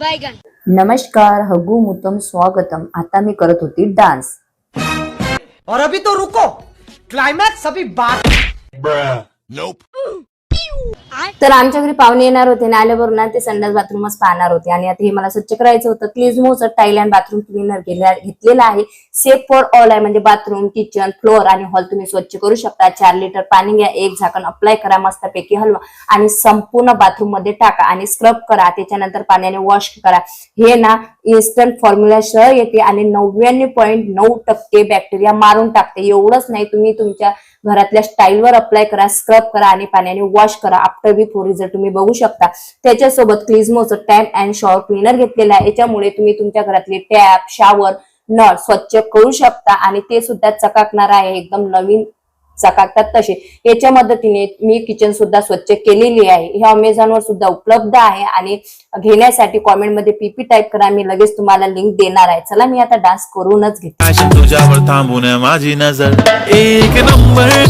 नमस्कार, हगू मुतम स्वागतम। आता मी करत होती डान्स। और अभी तो रुको, क्लाइमैक्स अभी बाकी। तर आमच्या घरी पाहुणे येणार होते आणि आल्याबरोबर ना ते संडास बाथरूमच पाहणार होते आणि आता हे मला स्वच्छ करायचं होतं। क्लिझमोचं टाईल अँड बाथरूम क्लीनर घेतलेलं आहे। सेफ फॉर ऑल आहे, म्हणजे बाथरूम, किचन, फ्लोअर आणि हॉल तुम्ही स्वच्छ करू शकता। 4 लिटर पाणी घ्या, एक झाकण अप्लाय करा, मस्तपैकी हलवा आणि संपूर्ण बाथरूम मध्ये टाका आणि स्क्रब करा। त्याच्यानंतर पाण्याने वॉश करा। हे ना इन्स्टंट फॉर्म्युला सह येते आणि 99.9% बॅक्टेरिया मारून टाकते। एवढंच नाही, तुम्ही तुमच्या घरातल्या स्टाईलवर अप्लाय करा, स्क्रब करा आणि पाण्याने वॉश करा। आफ्टर बिफोर रिझल्ट तुम्ही बघू शकता। त्याच्यासोबत क्लिझमोचं टॅप अँड शॉवर क्लीनर घेतलेलं आहे। याच्यामुळे तुम्ही तुमच्या घरातले टॅप, शॉवर, नळ स्वच्छ करू शकता आणि ते सुद्धा चकाकणार आहे, एकदम नवीन चकाकतात तसे। याच्या मदतीने मी किचन सुद्धा स्वच्छ केलेली आहे। हे अमेझॉन वर सुद्धा उपलब्ध आहे आणि घेण्यासाठी कॉमेंट मध्ये पीपी टाईप करा, मी लगेच तुम्हाला लिंक देणार आहे। चला मी आता डान्स करूनच घेते। तुझ्यावर थांबून माझी नजर एक नंबर